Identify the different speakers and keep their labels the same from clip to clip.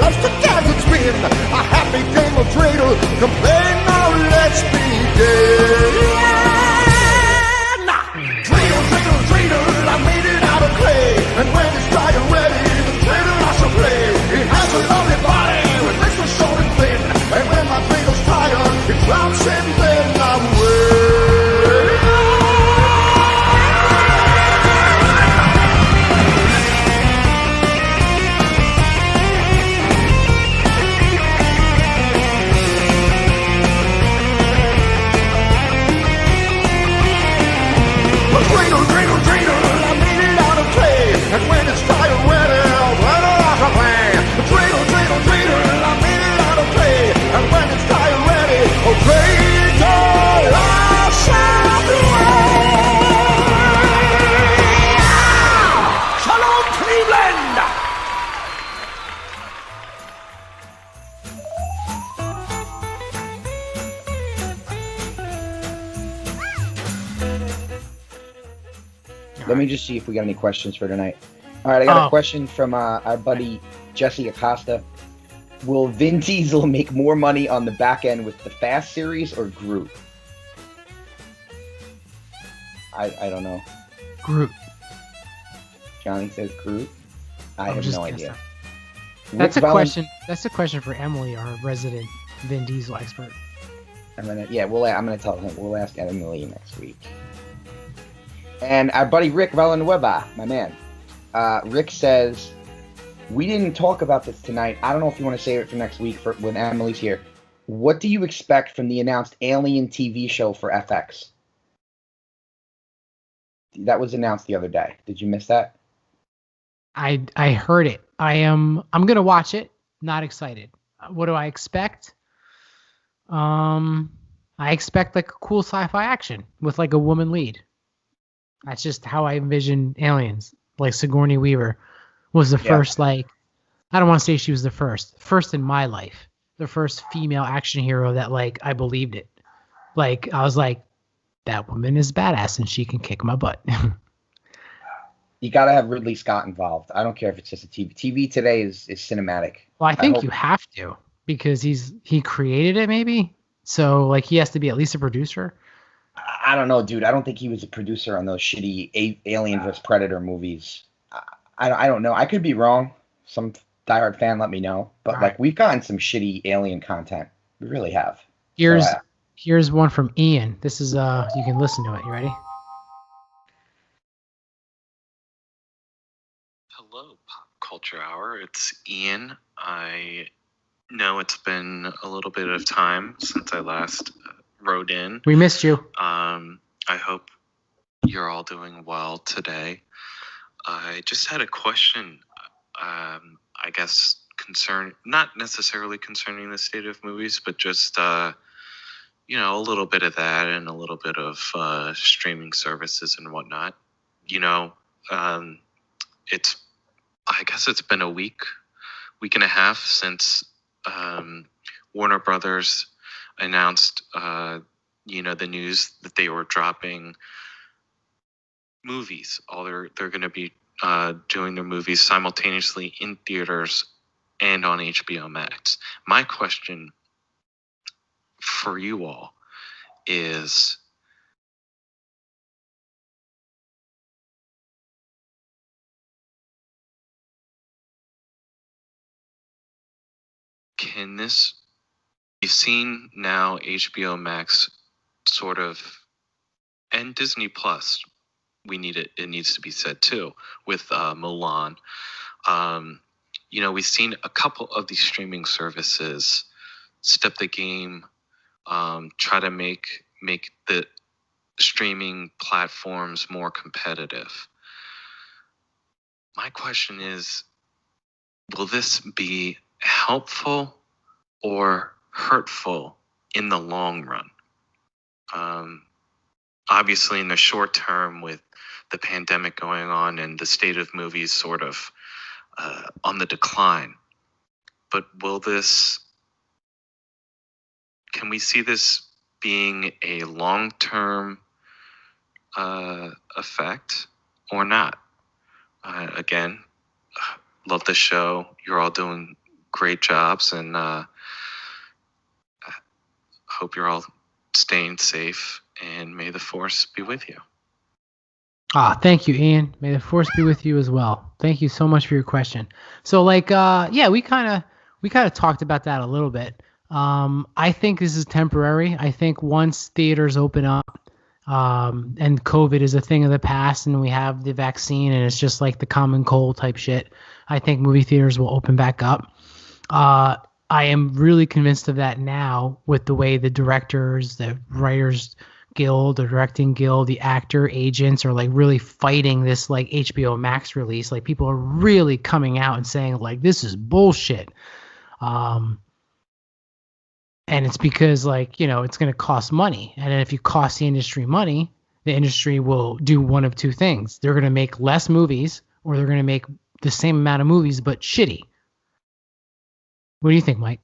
Speaker 1: loves to dance and spin. A happy game of dreidel. Come play now, let's begin. Dreidel, dreidel, dreidel, I made it out of clay. And when it's dry and ready, the dreidel I shall play. It has a lovely body with legs so short and thin. And when my dreidels tired, it drops and then I'm away. Dreidel, dreidel, dreidel, I made it out of clay. And when it's dry and ready, I'll run off a play. Dreidel, dreidel, dreidel, I made it out of clay. And when it's dry and ready, oh, dreidel, I shall play. Shalom, Cleveland!
Speaker 2: Let me just see if we got any questions for tonight. All right, I got a question from our buddy Jesse Acosta. Will Vin Diesel make more money on the back end with the Fast series or Groot? I don't know.
Speaker 3: Groot.
Speaker 2: Johnny says Groot. I have no idea.
Speaker 3: That's a question. That's a question for Emily, our resident Vin Diesel expert.
Speaker 2: I'm gonna tell him. We'll ask Emily next week. And our buddy Rick Villanueva, my man. Rick says, we didn't talk about this tonight. I don't know if you want to save it for next week when Emily's here. What do you expect from the announced Alien TV show for FX? That was announced the other day. Did you miss that?
Speaker 3: I heard it. I'm gonna watch it. Not excited. What do I expect? I expect like a cool sci-fi action with like a woman lead. That's just how I envision Aliens. Like Sigourney Weaver was the first, like, I don't want to say she was the first in my life, the first female action hero that, like, I believed it. Like, I was like, that woman is badass and she can kick my butt.
Speaker 2: You got to have Ridley Scott involved. I don't care if it's just a TV. TV today is cinematic.
Speaker 3: Well, I think you have to because he created it maybe. So, like, he has to be at least a producer.
Speaker 2: I don't know, dude. I don't think he was a producer on those shitty Alien vs. Predator movies. I don't know. I could be wrong. Some diehard fan let me know. But like we've gotten some shitty Alien content. We really have.
Speaker 3: Here's one from Ian. This is you can listen to it. You ready?
Speaker 4: Hello, Pop Culture Hour. It's Ian. I know it's been a little bit of time since I last wrote in.
Speaker 3: We missed you.
Speaker 4: I hope you're all doing well today. I just had a question, I guess, not necessarily concerning the state of movies, but just, a little bit of that and a little bit of streaming services and whatnot. I guess it's been a week and a half since Warner Brothers announced, the news that they were dropping movies. They're going to be doing their movies simultaneously in theaters and on HBO Max. My question for you all is, you've seen now HBO Max sort of, and Disney Plus, it needs to be said too, with Mulan. We've seen a couple of these streaming services step the game, try to make the streaming platforms more competitive. My question is, will this be helpful or hurtful in the long run? Obviously, in the short term, with the pandemic going on and the state of movies sort of on the decline, but can we see this being a long-term effect or not? Again, love the show. You're all doing great jobs, and hope you're all staying safe, and may the force be with you.
Speaker 3: Thank you, Ian. May the force be with you as well. Thank you so much for your question. So yeah, we kind of talked about that a little bit. I think this is temporary. I think once theaters open up, and COVID is a thing of the past and we have the vaccine and it's just like the common cold type shit, I think movie theaters will open back up. I am really convinced of that now with the way the directors, the writers guild, the directing guild, the actor agents are like really fighting this like HBO Max release. Like people are really coming out and saying like, this is bullshit. And it's because like, it's going to cost money. And if you cost the industry money, the industry will do one of two things. They're going to make less movies, or they're going to make the same amount of movies, but shitty. What do you think, Mike?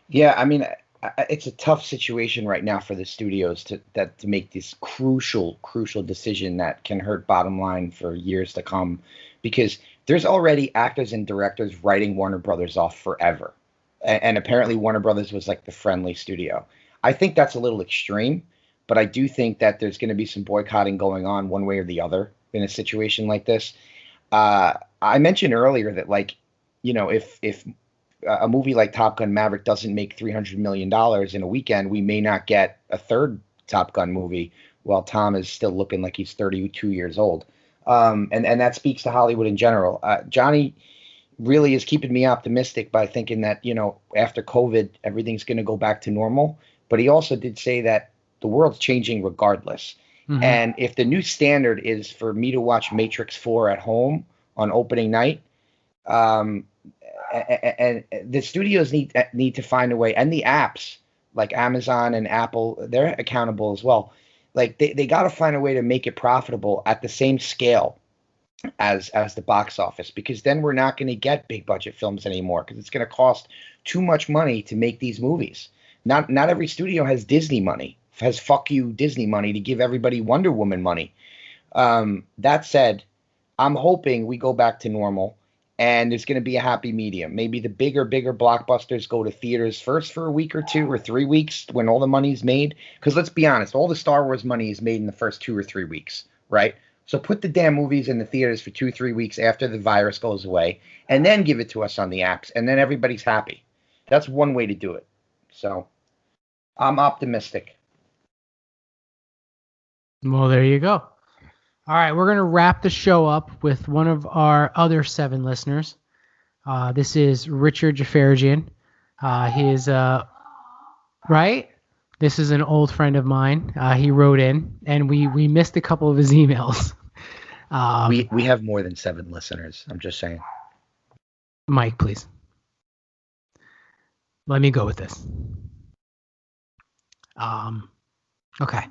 Speaker 2: Yeah, I mean, it's a tough situation right now for the studios to make this crucial decision that can hurt bottom line for years to come, because there's already actors and directors writing Warner Brothers off forever. And apparently Warner Brothers was like the friendly studio. I think that's a little extreme, but I do think that there's going to be some boycotting going on one way or the other in a situation like this. I mentioned earlier that, like, if a movie like Top Gun Maverick doesn't make $300 million in a weekend, we may not get a third Top Gun movie while Tom is still looking like he's 32 years old. And that speaks to Hollywood in general. Johnny really is keeping me optimistic by thinking that, after COVID, everything's going to go back to normal. But he also did say that the world's changing regardless. Mm-hmm. And if the new standard is for me to watch Matrix 4 at home on opening night, and the studios need to find a way, and the apps like Amazon and Apple, they're accountable as well. Like they got to find a way to make it profitable at the same scale as the box office, because then we're not going to get big budget films anymore, because it's going to cost too much money to make these movies. Not every studio has Disney money, has fuck you Disney money to give everybody Wonder Woman money. That said, I'm hoping we go back to normal and there's going to be a happy medium. Maybe the bigger blockbusters go to theaters first for a week or 2 or 3 weeks when all the money's made. Because let's be honest, all the Star Wars money is made in the first 2 or 3 weeks, right? So put the damn movies in the theaters for 2 or 3 weeks after the virus goes away, and then give it to us on the apps, and then everybody's happy. That's one way to do it. So I'm optimistic.
Speaker 3: Well, there you go. All right, we're going to wrap the show up with one of our other 7 listeners. This is Richard Jafarigian. He is, right? This is an old friend of mine. He wrote in, and we missed a couple of his emails.
Speaker 2: We have more than 7 listeners. I'm just saying.
Speaker 3: Mike, please. Let me go with this. Okay.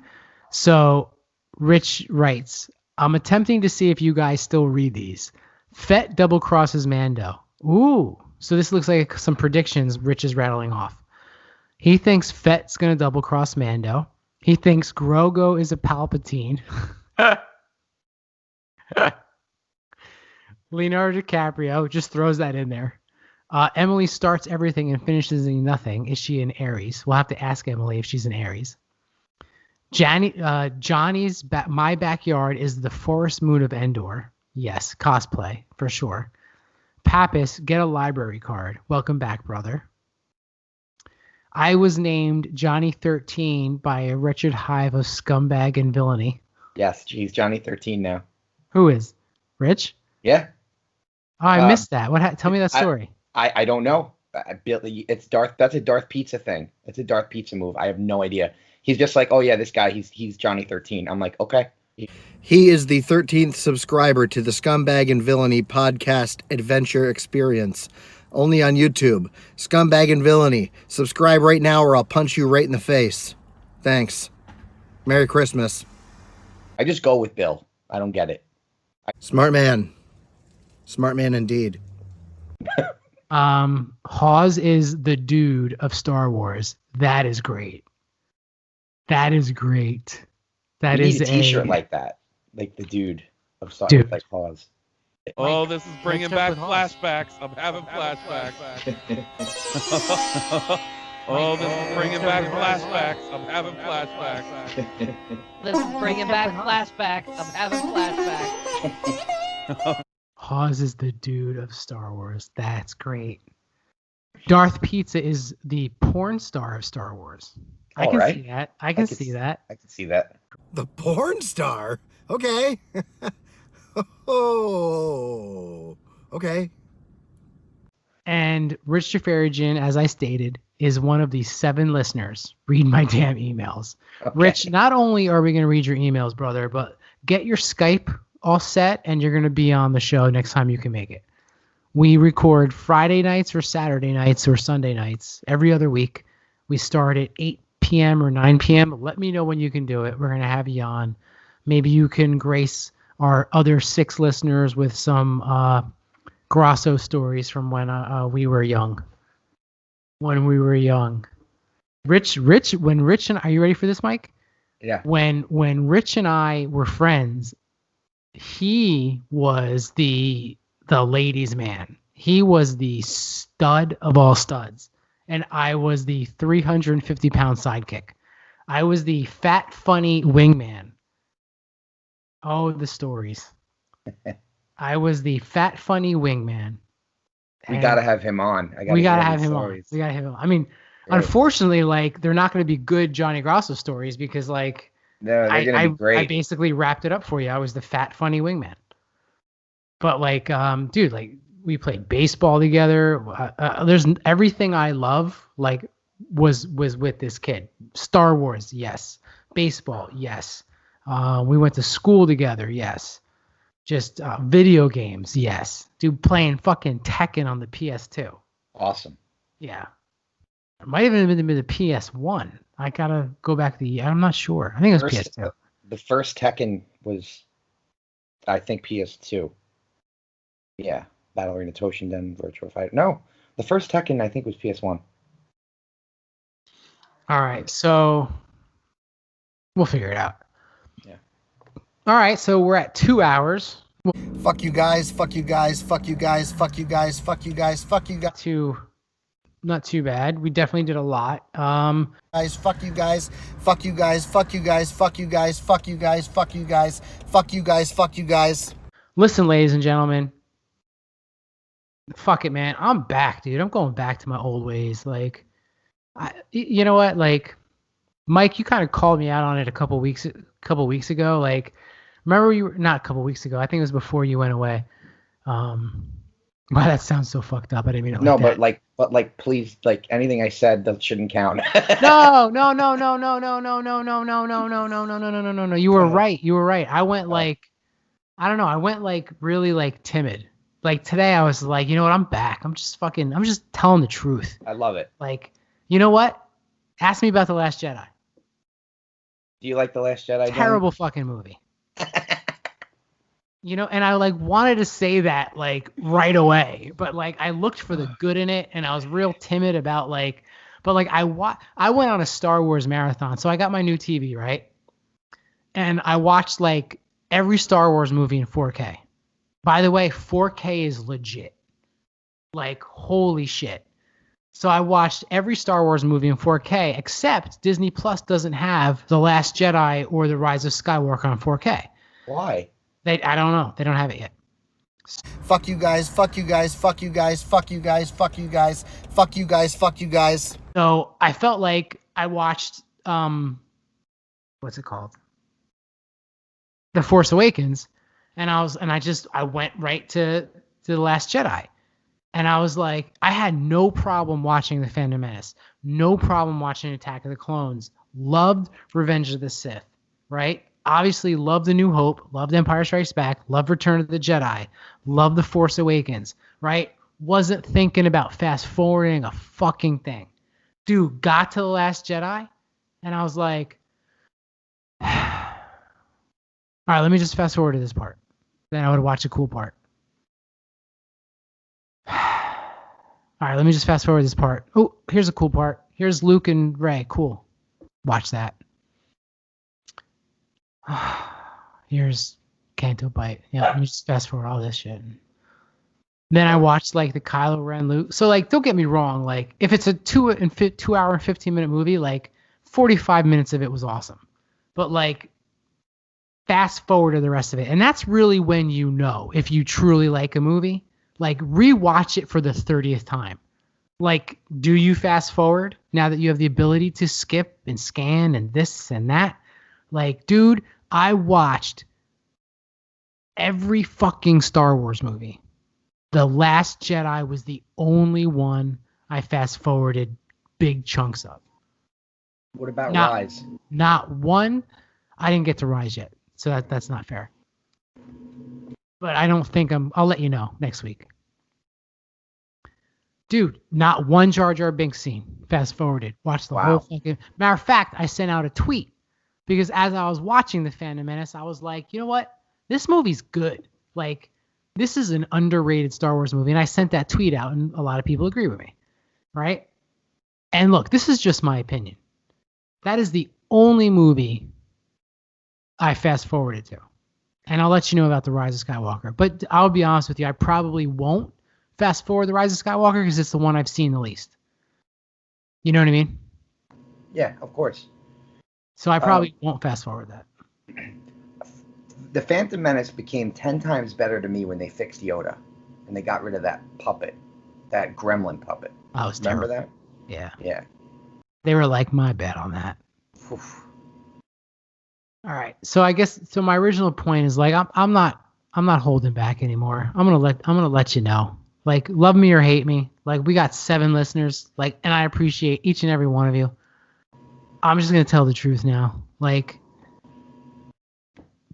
Speaker 3: So Rich writes, I'm attempting to see if you guys still read these. Fett double crosses Mando. Ooh. So this looks like some predictions Rich is rattling off. He thinks Fett's going to double cross Mando. He thinks Grogu is a Palpatine. Leonardo DiCaprio just throws that in there. Emily starts everything and finishes in nothing. Is she an Aries? We'll have to ask Emily if she's an Aries. Johnny's My Backyard is the Forest Moon of Endor. Yes, cosplay for sure. Pappas, get a library card. Welcome back, brother. I was named Johnny 13 by a wretched hive of scumbag and villainy.
Speaker 2: Yes, geez, Johnny 13 now.
Speaker 3: Who is? Rich?
Speaker 2: Yeah.
Speaker 3: Oh, I missed that. Tell me that story.
Speaker 2: I don't know. It's Darth. That's a Darth Pizza thing. It's a Darth Pizza move. I have no idea. He's just like, oh yeah, this guy. He's Johnny 13. I'm like, okay.
Speaker 5: He is the 13th subscriber to the Scumbag and Villainy podcast adventure experience. Only on YouTube. Scumbag and Villainy. Subscribe right now or I'll punch you right in the face. Thanks. Merry Christmas.
Speaker 2: I just go with Bill. I don't get it.
Speaker 5: Smart man. Smart man indeed.
Speaker 3: Hawes is the dude of Star Wars. That is great. That is great. That
Speaker 2: we
Speaker 3: is
Speaker 2: need a T-shirt like that, like the dude of Star
Speaker 3: Wars,
Speaker 2: like Hawes.
Speaker 6: Oh,
Speaker 3: Like,
Speaker 6: this is bringing
Speaker 3: catch
Speaker 6: back
Speaker 3: up with Hoss.
Speaker 6: flashbacks. I'm having flashbacks. Oh, this is bringing back flashbacks. I'm having flashbacks.
Speaker 7: This is bringing back flashbacks. I'm having flashbacks.
Speaker 3: Hawes is the dude of Star Wars. That's great. Darth Pizza is the porn star of Star Wars. I
Speaker 2: All
Speaker 3: can
Speaker 2: right.
Speaker 3: see that. I can see that.
Speaker 2: I can see that.
Speaker 5: The porn star? Okay. Oh, okay.
Speaker 3: And Rich Jafarian, as I stated, is one of the 7 listeners. Read my damn emails.
Speaker 2: Okay.
Speaker 3: Rich, not only are we going to read your emails, brother, but get your Skype all set and you're going to be on the show next time you can make it. We record Friday nights or Saturday nights or Sunday nights every other week. We start at 8 p.m. or 9 p.m. Let me know when you can do it. We're going to have you on. Maybe you can grace our other 6 listeners with some Grasso stories from when we were young. When we were young. Rich, when Rich and, are you ready for this, Mike?
Speaker 2: Yeah.
Speaker 3: When Rich and I were friends, he was the ladies' man. He was the stud of all studs. And I was the 350-pound sidekick. I was the fat, funny wingman. Oh, the stories. I was the fat, funny wingman.
Speaker 2: We
Speaker 3: And
Speaker 2: gotta have him on.
Speaker 3: we gotta
Speaker 2: hear
Speaker 3: have
Speaker 2: these
Speaker 3: him
Speaker 2: stories.
Speaker 3: on. We gotta have him on. I mean,
Speaker 2: Yeah.
Speaker 3: unfortunately, like, they're not going to be good Johnny Grasso stories because, like,
Speaker 2: No, they're gonna be great.
Speaker 3: I basically wrapped it up for you. I was the fat, funny wingman. But, like, dude, like, we played baseball together. There's everything I love, like, was with this kid. Star Wars, yes. Baseball, yes. We went to school together, yes. Just video games, yes. Dude, playing fucking Tekken on the PS2.
Speaker 2: Awesome.
Speaker 3: Yeah. It might have even been the PS1. I gotta go back I'm not sure. I think it was PS2.
Speaker 2: The first Tekken was, I think, PS2. Yeah. Battle Arena Toshinden Virtua Fighter. No, the first Tekken I think was PS1.
Speaker 3: All right, so we'll figure it out.
Speaker 2: Yeah.
Speaker 3: All right, so we're at 2 hours.
Speaker 5: Fuck you guys, fuck you guys, fuck you guys, fuck you guys, fuck you guys, fuck you guys,
Speaker 3: Not too bad. We definitely did a lot.
Speaker 5: fuck you guys, fuck you guys, fuck you guys, fuck you guys, fuck you guys, fuck you guys, fuck you guys, fuck you guys.
Speaker 3: Listen, ladies and gentlemen. Fuck it, man. I'm back, dude. I'm going back to my old ways. Like, you know what? Like, Mike, you kind of called me out on it a couple weeks ago. Like, remember not a couple weeks ago. I think it was before you went away. Wow, that sounds so fucked up. I didn't mean it.
Speaker 2: No,
Speaker 3: Like
Speaker 2: but please, like anything I said that shouldn't count.
Speaker 3: no. You were right. I went like, I don't know. I went like really like timid. Like today I was like, you know what? I'm back. I'm just telling the truth.
Speaker 2: I love it.
Speaker 3: Like, you know what? Ask me about The Last Jedi.
Speaker 2: Do you like The Last Jedi?
Speaker 3: Terrible fucking movie. You know, and I like wanted to say that like right away, but like I looked for the good in it and I was real timid about like, but like I went on a Star Wars marathon. So I got my new TV, right? And I watched like every Star Wars movie in 4K. By the way, 4K is legit. Like, holy shit. So I watched every Star Wars movie in 4K, except Disney Plus doesn't have The Last Jedi or The Rise of Skywalker on 4K.
Speaker 2: Why?
Speaker 3: I don't know. They don't have it yet.
Speaker 5: Fuck you guys, fuck you guys, fuck you guys, fuck you guys, fuck you guys, fuck you guys, fuck you guys.
Speaker 3: So I felt like I watched, what's it called? The Force Awakens. And I went right to The Last Jedi. And I was like, I had no problem watching The Phantom Menace. No problem watching Attack of the Clones. Loved Revenge of the Sith, right? Obviously loved A New Hope. Loved Empire Strikes Back. Loved Return of the Jedi. Loved The Force Awakens, right? Wasn't thinking about fast forwarding a fucking thing. Dude, got to The Last Jedi. And I was like, all right, let me just fast forward to this part. Then I would watch the cool part. All right, let me just fast forward this part. Oh, here's a cool part. Here's Luke and Rey. Cool. Watch that. Here's Canto Bite. Yeah, let me just fast forward all this shit. Then I watched like the Kylo Ren Luke. So like, don't get me wrong. Like, if it's a 2 hour and 15-minute movie, like 45 minutes of it was awesome. But like, fast forward to the rest of it, and that's really when you know if you truly like a movie. Like, rewatch it for the 30th time. Like, do you fast forward now that you have the ability to skip and scan and this and that? Like, dude, I watched every fucking Star Wars movie. The Last Jedi was the only one I fast forwarded big chunks of.
Speaker 2: What about
Speaker 3: Not-
Speaker 2: Rise?
Speaker 3: Not one. I didn't get to Rise yet, so that's not fair. But I don't think I'll let you know next week. Dude, not one Jar Jar Binks scene. Fast forwarded. Watch the whole fucking. Matter of fact, I sent out a tweet because as I was watching The Phantom Menace, I was like, you know what? This movie's good. Like, this is an underrated Star Wars movie. And I sent that tweet out, and a lot of people agree with me. Right? And look, this is just my opinion. That is the only movie I fast forwarded to. And I'll let you know about The Rise of Skywalker. But I'll be honest with you, I probably won't fast forward The Rise of Skywalker because it's the one I've seen the least. You know what I mean?
Speaker 2: Yeah, of course.
Speaker 3: So I probably won't fast forward that.
Speaker 2: The Phantom Menace became 10 times better to me when they fixed Yoda and they got rid of that puppet, that gremlin puppet.
Speaker 3: I was
Speaker 2: Remember
Speaker 3: terrible.
Speaker 2: that?
Speaker 3: Yeah.
Speaker 2: Yeah.
Speaker 3: They were like my bad on that.
Speaker 2: Oof.
Speaker 3: All right. So I guess my original point is like I'm not holding back anymore. I'm gonna let you know. Like, love me or hate me. Like, we got 7 listeners. Like, and I appreciate each and every one of you. I'm just gonna tell the truth now. Like,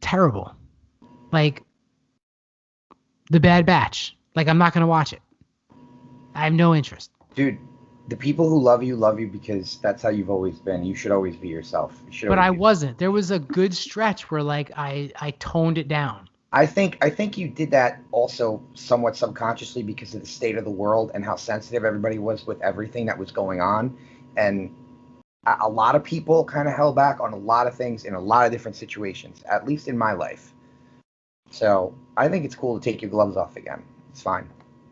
Speaker 3: terrible. Like, The Bad Batch. Like, I'm not gonna watch it. I have no interest.
Speaker 2: Dude, the people who love you because that's how you've always been. You should always be yourself. You should
Speaker 3: But
Speaker 2: always
Speaker 3: I
Speaker 2: be-
Speaker 3: wasn't. There was a good stretch where like I toned it down.
Speaker 2: I think you did that also somewhat subconsciously because of the state of the world and how sensitive everybody was with everything that was going on. And a lot of people kind of held back on a lot of things in a lot of different situations, at least in my life. So I think it's cool to take your gloves off again. It's fine.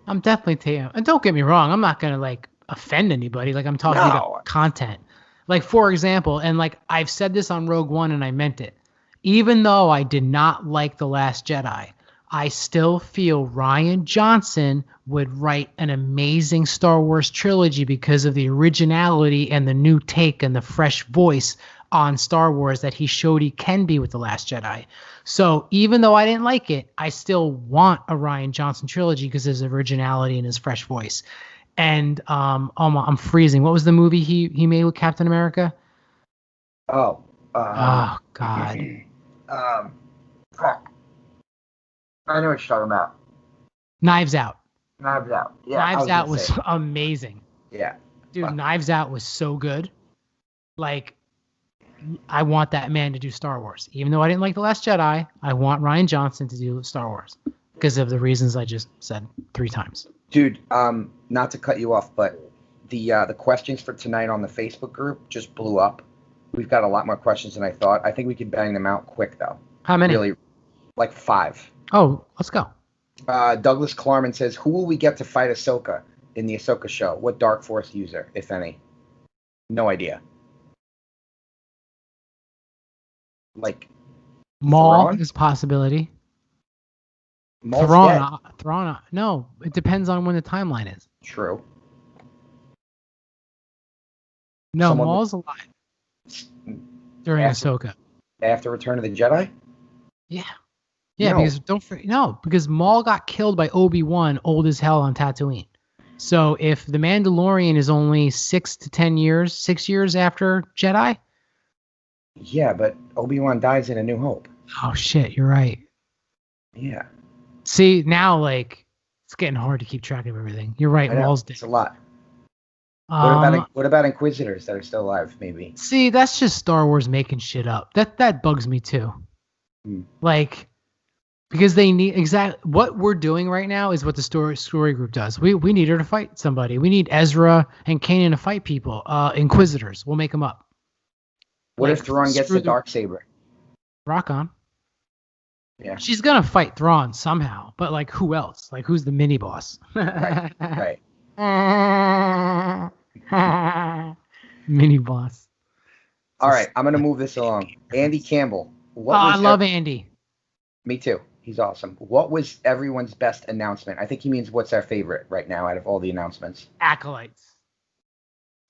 Speaker 3: I'm definitely taking. And don't get me wrong. I'm not gonna like offend anybody. Like, I'm talking
Speaker 2: No.
Speaker 3: about content. Like, for example, and like I've said this on Rogue One and I meant it. Even though I did not like The Last Jedi, I still feel Rian Johnson would write an amazing Star Wars trilogy because of the originality and the new take and the fresh voice on Star Wars that he showed he can be with The Last Jedi. So even though I didn't like it, I still want a Rian Johnson trilogy because of his originality and his fresh voice. And I'm freezing. What was the movie he made with Captain America?
Speaker 2: Oh.
Speaker 3: Oh God.
Speaker 2: Fuck. I know what you're talking about.
Speaker 3: Knives Out.
Speaker 2: Knives Out. Yeah.
Speaker 3: Knives Out
Speaker 2: gonna
Speaker 3: was
Speaker 2: say.
Speaker 3: amazing.
Speaker 2: Yeah.
Speaker 3: Dude,
Speaker 2: Fuck.
Speaker 3: Knives Out was so good. Like, I want that man to do Star Wars. Even though I didn't like The Last Jedi, I want Rian Johnson to do Star Wars because of the reasons I just said 3 times.
Speaker 2: Dude, not to cut you off, but the questions for tonight on the Facebook group just blew up. We've got a lot more questions than I thought. I think we could bang them out quick, though.
Speaker 3: How many?
Speaker 2: Really, like 5.
Speaker 3: Oh, let's go.
Speaker 2: Douglas Klarman says, who will we get to fight Ahsoka in the Ahsoka show? What Dark Force user, if any? No idea. Like,
Speaker 3: Maul
Speaker 2: Thrawn?
Speaker 3: is a possibility.
Speaker 2: Maul's
Speaker 3: Thrawn,
Speaker 2: dead.
Speaker 3: Thrawn. No, it depends on when the timeline is.
Speaker 2: True.
Speaker 3: No,
Speaker 2: Someone-
Speaker 3: Maul's alive during
Speaker 2: After-
Speaker 3: Ahsoka.
Speaker 2: After Return of the Jedi?
Speaker 3: Yeah. Yeah,
Speaker 2: No.
Speaker 3: because because Maul got killed by Obi-Wan old as hell on Tatooine. So if the Mandalorian is only 6 to 10 years, 6 years after Jedi,
Speaker 2: Yeah, but Obi-Wan dies in A New Hope.
Speaker 3: oh shit, you're right.
Speaker 2: Yeah.
Speaker 3: See, now like it's getting hard to keep track of everything. You're right,
Speaker 2: I know,
Speaker 3: Maul's dead.
Speaker 2: it's a lot.
Speaker 3: Um,
Speaker 2: What about Inquisitors that are still alive, maybe?
Speaker 3: see, that's just Star Wars making shit up. That bugs me too.
Speaker 2: Hmm.
Speaker 3: Like, because they need what we're doing right now is what the story group does. We need her to fight somebody. We need Ezra and Kanan to fight people. Inquisitors, we'll make them up.
Speaker 2: What
Speaker 3: Like,
Speaker 2: if Thrawn gets
Speaker 3: screw
Speaker 2: the Darksaber?
Speaker 3: Rock on.
Speaker 2: Yeah.
Speaker 3: She's gonna fight Thrawn somehow, but like who else? Like who's the mini boss?
Speaker 2: Right.
Speaker 3: Mini boss.
Speaker 2: All right. I'm gonna move this along. Andy Campbell.
Speaker 3: Oh, I love Andy.
Speaker 2: Me too. He's awesome. What was everyone's best announcement? I think he means what's our favorite right now out of all the announcements.
Speaker 3: Acolytes.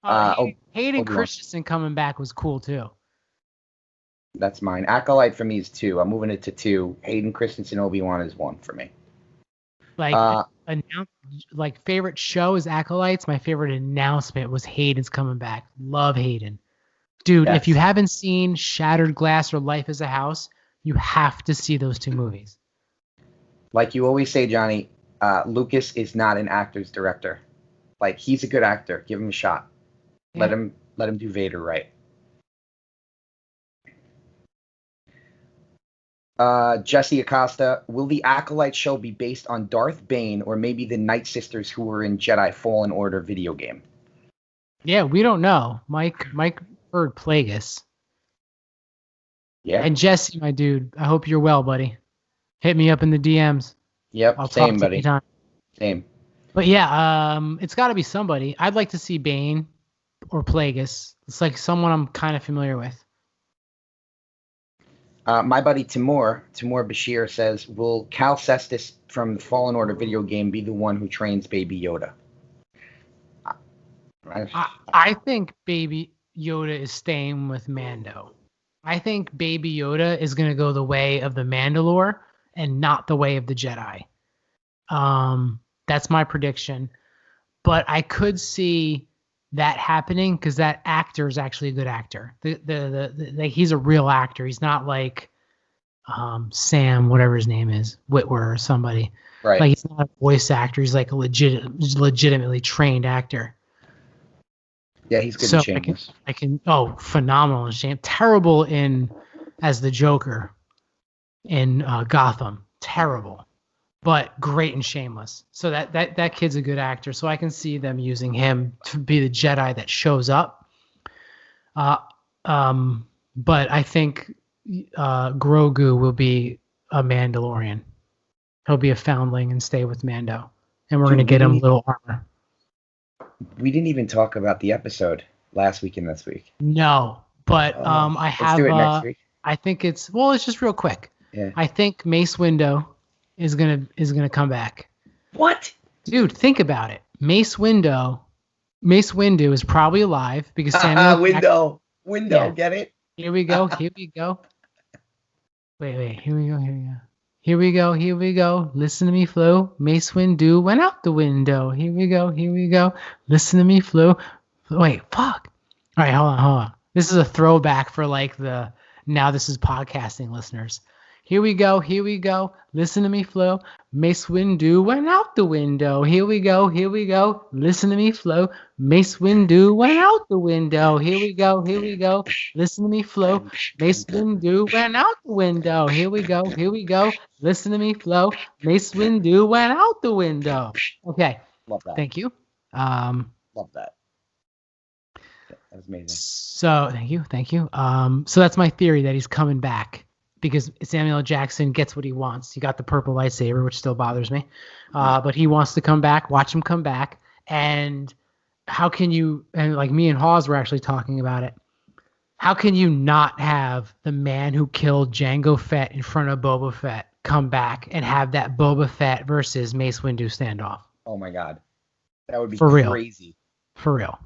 Speaker 3: Hayden
Speaker 2: Obi-Wan.
Speaker 3: Christensen coming back was cool too.
Speaker 2: That's mine. Acolyte for me is 2. I'm moving it to 2. Hayden Christensen, Obi-Wan is 1 for me.
Speaker 3: Like favorite show is Acolytes. My favorite announcement was Hayden's coming back. Love Hayden. Dude,
Speaker 2: Yes.
Speaker 3: if you haven't seen Shattered Glass or Life is a House, you have to see those 2 movies.
Speaker 2: Like you always say, Johnny, Lucas is not an actor's director. Like, he's a good actor. Give him a shot.
Speaker 3: Yeah.
Speaker 2: Let him do Vader right. Jesse Acosta, will the Acolyte show be based on Darth Bane or maybe the Night Sisters who were in Jedi Fallen Order video game?
Speaker 3: Yeah, we don't know. Mike heard Plagueis.
Speaker 2: Yeah.
Speaker 3: And Jesse, my dude, I hope you're well, buddy. Hit me up in the DMs.
Speaker 2: Yep.
Speaker 3: I'll talk
Speaker 2: Same,
Speaker 3: to you
Speaker 2: buddy.
Speaker 3: anytime.
Speaker 2: Same.
Speaker 3: But yeah, it's got to be somebody. I'd like to see Bane or Plagueis. It's like someone I'm kind of familiar with.
Speaker 2: My buddy Timur Bashir says, will Cal Kestis from the Fallen Order video game be the one who trains Baby Yoda?
Speaker 3: I think Baby Yoda is staying with Mando. I think Baby Yoda is going to go the way of the Mandalore and not the way of the Jedi. That's my prediction. But I could see that happening because that actor is actually a good actor. Like he's a real actor. He's not like Sam, whatever his name is, Witwer or somebody.
Speaker 2: Right.
Speaker 3: Like he's not a voice actor. He's like a legitimately trained actor.
Speaker 2: Yeah, he's good
Speaker 3: So
Speaker 2: in Shameless.
Speaker 3: Phenomenal in Shame. Terrible as the Joker in Gotham. Terrible. But great and Shameless. So that kid's a good actor. So I can see them using him to be the Jedi that shows up. But I think Grogu will be a Mandalorian. He'll be a foundling and stay with Mando. And we're going to get him little armor.
Speaker 2: We didn't even talk about the episode last week and this week.
Speaker 3: No, but I have.
Speaker 2: Let's do it next week.
Speaker 3: I think it's just real quick.
Speaker 2: Yeah.
Speaker 3: I think Mace Windu is gonna come back.
Speaker 2: What?
Speaker 3: Dude, think about it. Mace Windu is probably alive because Samuel
Speaker 2: Window,
Speaker 3: Yeah.
Speaker 2: get it?
Speaker 3: Here we go. Wait, here we go. Listen to me, Flo. Mace Windu went out the window. Here we go. Listen to me, Flo. Wait, fuck. All right, hold on. This is a throwback for like the now this is podcasting listeners. Here we go. Listen to me, Flo. Mace Windu went out the window. Here we go. Listen to me, Flo. Mace Windu went out the window. Here we go. Listen to me, Flo. Mace Windu went out the window. Here we go. Listen to me, Flo. Mace Windu went out the window. Okay.
Speaker 2: Love that.
Speaker 3: Thank you.
Speaker 2: Love that. That was amazing.
Speaker 3: So thank you. So that's my theory that he's coming back because Samuel L. Jackson gets what he wants. He got the purple lightsaber, which still bothers me. But he wants to come back. Watch him come back. And how can you? And like me and Hawes were actually talking about it. How can you not have the man who killed Jango Fett in front of Boba Fett come back and have that Boba Fett versus Mace Windu standoff?
Speaker 2: Oh my God, that would be
Speaker 3: For real.
Speaker 2: crazy.
Speaker 3: For real.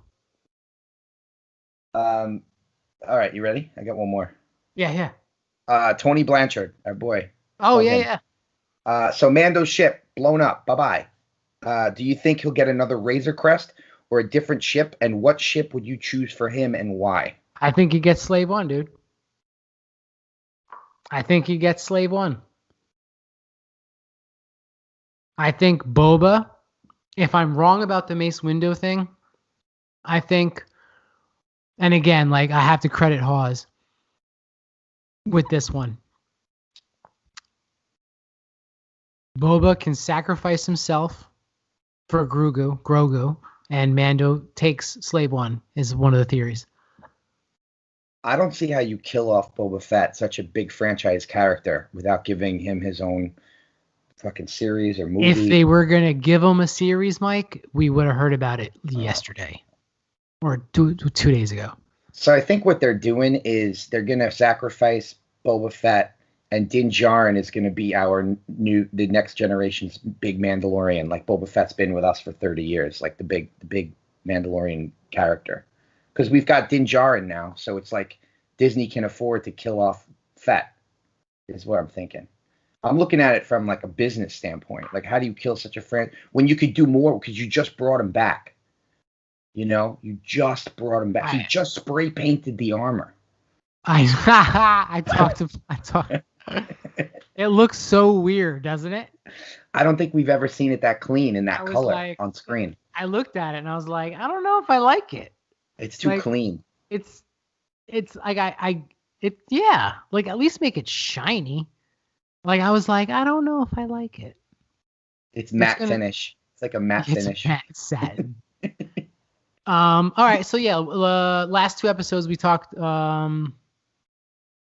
Speaker 2: All right, you ready? I got one more.
Speaker 3: Yeah.
Speaker 2: Tony Blanchard, our boy.
Speaker 3: Oh,
Speaker 2: Love
Speaker 3: yeah.
Speaker 2: him. So Mando's ship blown up. Bye-bye. Do you think he'll get another Razor Crest or a different ship? And what ship would you choose for him and why?
Speaker 3: I think he gets Slave One, dude. I think he gets Slave One. I think Boba, if I'm wrong about the Mace Windu thing, I think, and again, like I have to credit Hawes with this one. Boba can sacrifice himself for Grogu, and Mando takes Slave One is one of the theories.
Speaker 2: I don't see how you kill off Boba Fett, such a big franchise character, without giving him his own fucking series or movie.
Speaker 3: If they were gonna give him a series, Mike, we would have heard about it yesterday or two days ago.
Speaker 2: So I think what they're doing is they're gonna sacrifice Boba Fett, and Din Djarin is gonna be the next generation's big Mandalorian. Like Boba Fett's been with us for 30 years, like the big Mandalorian character. Because we've got Din Djarin now, so it's like Disney can afford to kill off Fett, is what I'm thinking. I'm looking at it from like a business standpoint. Like, how do you kill such a friend when you could do more? Because you just brought him back. You know, you just brought him back. He just spray painted the armor.
Speaker 3: I talked. It looks so weird, doesn't it?
Speaker 2: I don't think we've ever seen it that clean in that color
Speaker 3: like,
Speaker 2: on screen.
Speaker 3: I looked at it and I was like, I don't know if I like it.
Speaker 2: It's too
Speaker 3: like,
Speaker 2: clean.
Speaker 3: It's like yeah, like at least make it shiny. Like I was like, I don't know if I like it.
Speaker 2: It's matte finish. It's like a matte finish.
Speaker 3: Matte satin. All right, so yeah, last two episodes we talked.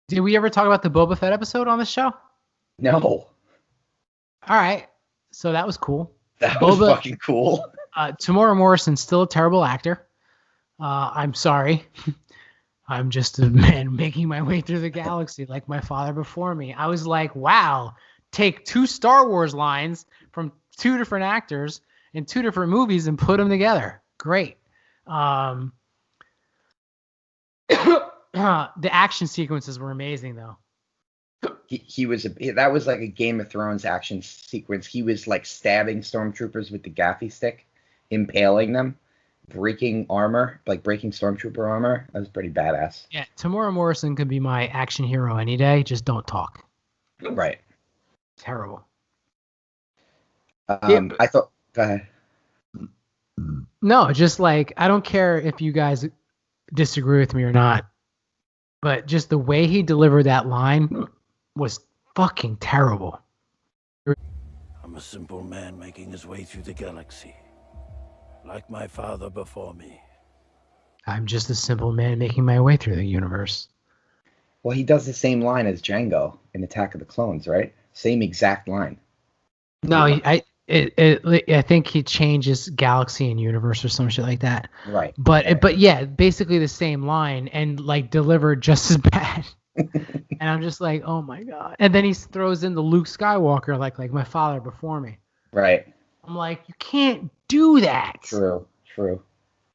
Speaker 3: Did we ever talk about the Boba Fett episode on the show?
Speaker 2: No.
Speaker 3: All right, so that was cool.
Speaker 2: That was fucking cool.
Speaker 3: Tamora Morrison's still a terrible actor. I'm sorry. I'm just a man making my way through the galaxy like my father before me. I was like, wow, take two Star Wars lines from two different actors in two different movies and put them together. Great. The action sequences were amazing, though.
Speaker 2: That was like a Game of Thrones action sequence. He was like stabbing stormtroopers with the gaffy stick, impaling them, breaking stormtrooper armor. That was pretty badass.
Speaker 3: Yeah, Tamora Morrison could be my action hero any day. Just don't talk.
Speaker 2: Right.
Speaker 3: Terrible.
Speaker 2: I thought. Go ahead.
Speaker 3: No, just like I don't care if you guys disagree with me or not, but just the way he delivered that line was fucking terrible.
Speaker 8: I'm a simple man making his way through the galaxy, like my father before me.
Speaker 3: I'm just a simple man making my way through the universe.
Speaker 2: Well, he does the same line as Jango in Attack of the Clones, right? Same exact line.
Speaker 3: No, I think he changes galaxy and universe or some shit like that.
Speaker 2: Right.
Speaker 3: But yeah, basically the same line and like delivered just as bad. And I'm just like, oh my god. And then he throws in the Luke Skywalker like my father before me.
Speaker 2: Right.
Speaker 3: I'm like, you can't do that.
Speaker 2: True.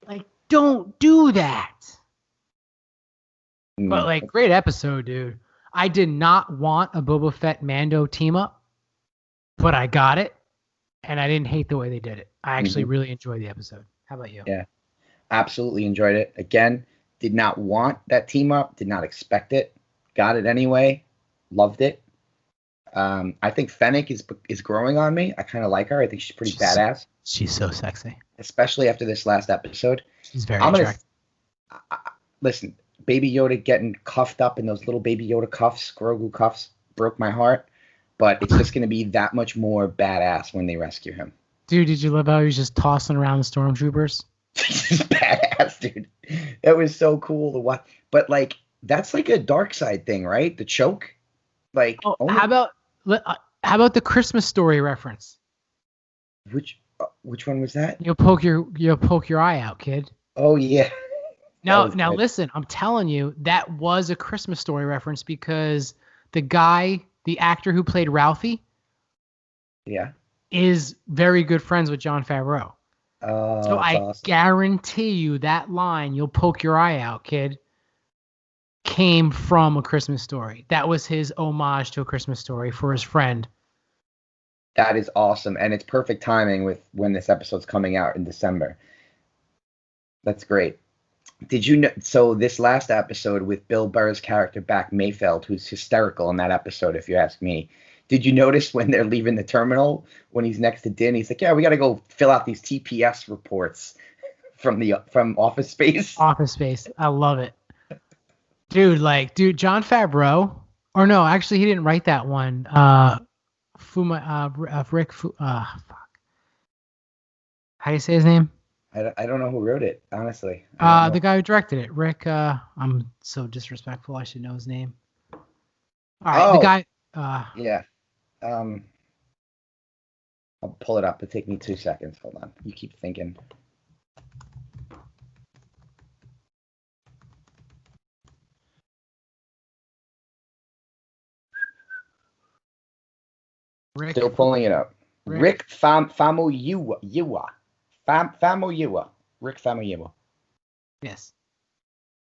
Speaker 3: Like, don't do that. But like, great episode, dude. I did not want a Boba Fett Mando team up, but I got it. And I didn't hate the way they did it. I actually really enjoyed the episode. How about you?
Speaker 2: Yeah, absolutely enjoyed it. Again, did not want that team up. Did not expect it. Got it anyway. Loved it. I think Fennec is growing on me. I kind of like her. I think she's pretty badass.
Speaker 3: She's so sexy.
Speaker 2: Especially after this last episode.
Speaker 3: She's very attractive.
Speaker 2: Listen, Baby Yoda getting cuffed up in those little Baby Yoda cuffs, Grogu cuffs, broke my heart. But it's just going to be that much more badass when they rescue him.
Speaker 3: Dude, did you love how he was just tossing around the stormtroopers?
Speaker 2: Badass, dude. That was so cool to watch. But, like, that's like a dark side thing, right? The choke? Like,
Speaker 3: how about the Christmas Story reference?
Speaker 2: Which one was that?
Speaker 3: You'll poke your eye out, kid.
Speaker 2: Oh, yeah.
Speaker 3: Now listen, I'm telling you, that was a Christmas Story reference because the actor who played Ralphie, is very good friends with Jon Favreau.
Speaker 2: Oh,
Speaker 3: so I
Speaker 2: awesome.
Speaker 3: guarantee you that line, "You'll poke your eye out, kid," came from A Christmas Story. That was his homage to A Christmas Story for his friend.
Speaker 2: That is awesome, and it's perfect timing with when this episode's coming out in December. That's great. Did you know? So this last episode with Bill Burr's character back, Mayfeld, who's hysterical in that episode, if you ask me. Did you notice when they're leaving the terminal, when he's next to Din, he's like, "Yeah, we got to go fill out these TPS reports from Office Space." Office Space,
Speaker 3: I love it, dude. Jon Favreau, or no, actually, he didn't write that one. Rick. Fuck. How do you say his name?
Speaker 2: I don't know who wrote it, honestly. I don't
Speaker 3: The
Speaker 2: know.
Speaker 3: guy who directed it, Rick. I'm so disrespectful. I should know his name. All right, the
Speaker 2: Oh.
Speaker 3: guy.
Speaker 2: Yeah. I'll pull it up. It'll take me 2 seconds. Hold on. You keep thinking.
Speaker 3: Rick.
Speaker 2: Still pulling it up.
Speaker 3: Rick.
Speaker 2: Rick Famuyiwa. Famuyiwa. Rick Famuyiwa.
Speaker 3: Yes.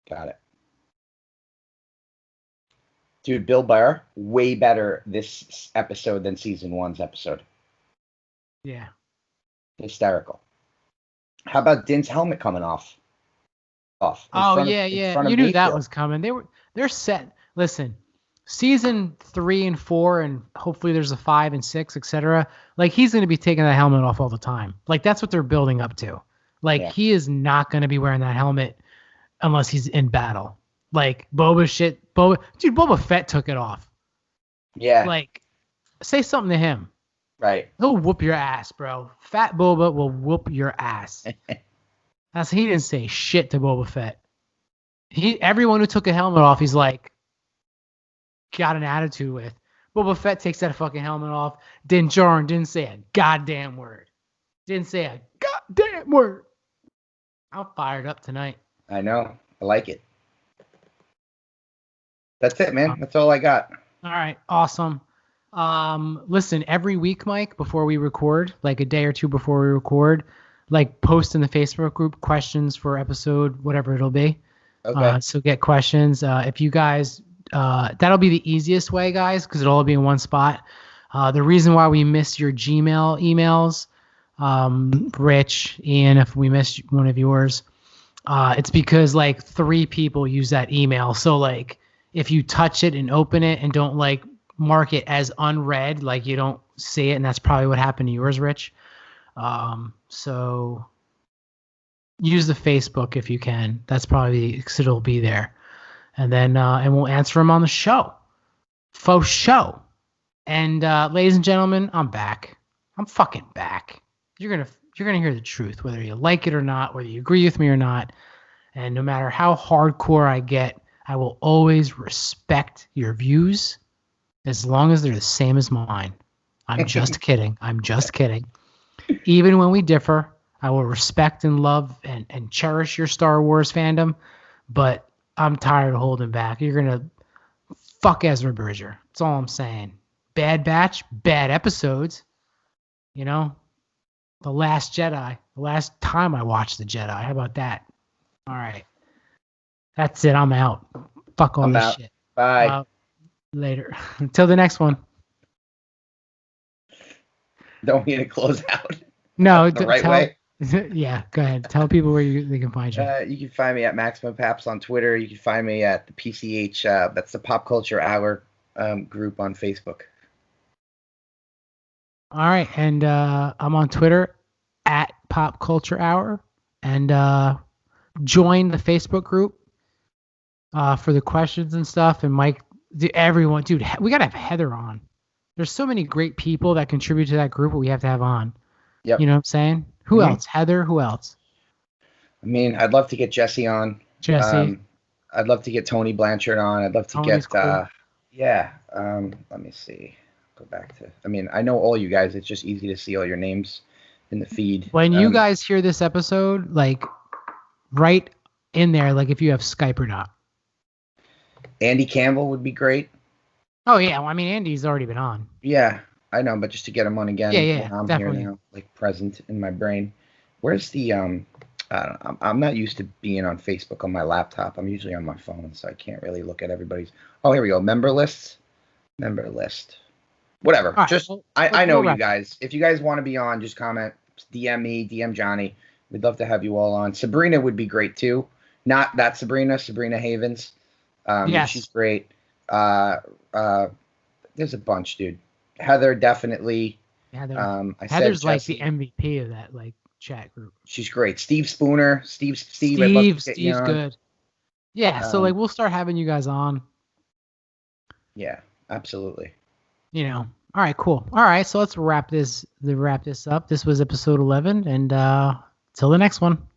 Speaker 2: Got it. Dude, Bill Burr, way better this episode than season 1's episode.
Speaker 3: Yeah.
Speaker 2: Hysterical. How about Din's helmet coming off? In
Speaker 3: Oh
Speaker 2: front of-
Speaker 3: yeah,
Speaker 2: in
Speaker 3: yeah.
Speaker 2: front of
Speaker 3: You knew that
Speaker 2: Mayfield.
Speaker 3: was coming. They're set. Listen, season 3 and 4, and hopefully there's a 5 and 6, etc. Like he's going to be taking that helmet off all the time. Like that's what they're building up to. Like
Speaker 2: Yeah.
Speaker 3: he is not going to be wearing that helmet unless he's in battle. Like Boba Fett took it off.
Speaker 2: Yeah,
Speaker 3: Like, say something to him.
Speaker 2: right.
Speaker 3: He'll whoop your ass, bro. Fat Boba will whoop your ass. He didn't say shit to Boba Fett. Everyone who took a helmet off, he's like, got an attitude with. Boba Fett takes that fucking helmet off. Din Djarin didn't say a goddamn word. Didn't say a goddamn word. I'm fired up tonight.
Speaker 2: I know. I like it. That's it, man. That's all I got.
Speaker 3: All right, awesome. Listen, every week, Mike, before we record, like a day or two before we record, like post in the Facebook group questions for episode, whatever it'll be.
Speaker 2: Okay.
Speaker 3: So get questions. If you guys, that'll be the easiest way, guys, because it'll all be in one spot. The reason why we missed your Gmail emails, Rich, Ian, if we missed one of yours, it's because like 3 people use that email. So like if you touch it and open it and don't like mark it as unread, like you don't see it, and that's probably what happened to yours, Rich. So use the Facebook if you can. That's probably because it'll be there, and then and we'll answer them on the show. Faux show. And ladies and gentlemen, I'm back. I'm fucking back. You're gonna hear the truth, whether you like it or not, whether you agree with me or not. And no matter how hardcore I get, I will always respect your views as long as they're the same as mine. I'm just kidding. I'm just kidding. Even when we differ, I will respect and love and cherish your Star Wars fandom, but I'm tired of holding back. You're going to fuck Ezra Bridger. That's all I'm saying. Bad Batch, bad episodes. You know, The Last Jedi, the last time I watched The Jedi. How about that? All right. That's it. I'm out. Fuck all
Speaker 2: I'm
Speaker 3: this
Speaker 2: out.
Speaker 3: shit.
Speaker 2: Bye.
Speaker 3: Later. Until the next one.
Speaker 2: Don't mean to close out.
Speaker 3: No,
Speaker 2: The right way.
Speaker 3: Yeah, go ahead. Tell people where they can find you.
Speaker 2: You can find me at Maximum Paps on Twitter. You can find me at the PCH. That's the Pop Culture Hour group on Facebook.
Speaker 3: All right, and I'm on Twitter at Pop Culture Hour, and join the Facebook group for the questions and stuff. And Mike, everyone, dude, we gotta have Heather on. There's so many great people that contribute to that group. That we have to have on.
Speaker 2: Yep.
Speaker 3: You know what I'm saying? Who
Speaker 2: Mhm.
Speaker 3: else? Heather. Who else?
Speaker 2: I mean, I'd love to get Jesse on.
Speaker 3: Jesse.
Speaker 2: I'd love to get Tony Blanchard on. I'd love to
Speaker 3: Tony's
Speaker 2: get
Speaker 3: cool.
Speaker 2: yeah. Let me see. Go back to. I mean, I know all you guys. It's just easy to see all your names in the feed.
Speaker 3: When you guys hear this episode, like, right in there, like if you have Skype or not.
Speaker 2: Andy Campbell would be great.
Speaker 3: Oh yeah, well, I mean Andy's already been on.
Speaker 2: Yeah, I know, but just to get him on again.
Speaker 3: Yeah, yeah,
Speaker 2: when I'm
Speaker 3: definitely.
Speaker 2: here now, like present in my brain. Where's the I don't know, I'm not used to being on Facebook on my laptop. I'm usually on my phone, so I can't really look at everybody's. Oh, here we go. Member list. Whatever.
Speaker 3: All right,
Speaker 2: Just
Speaker 3: well,
Speaker 2: I know
Speaker 3: we'll
Speaker 2: you
Speaker 3: wrap.
Speaker 2: guys. If you guys want to be on, just comment. DM me. DM Johnny. We'd love to have you all on. Sabrina would be great too. Not that Sabrina. Sabrina Havens.
Speaker 3: Yes.
Speaker 2: She's great. There's a bunch, dude. Heather definitely.
Speaker 3: Heather.
Speaker 2: Said
Speaker 3: Heather's like
Speaker 2: Jesse.
Speaker 3: the MVP of that like chat group.
Speaker 2: She's great. Steve Spooner. Steve. I'd love to get you
Speaker 3: Steve's
Speaker 2: on.
Speaker 3: good. Yeah, so like we'll start having you guys on.
Speaker 2: Yeah, absolutely.
Speaker 3: You know. All right, cool. All right, so let's wrap this up. This was episode 11, and Till the next one.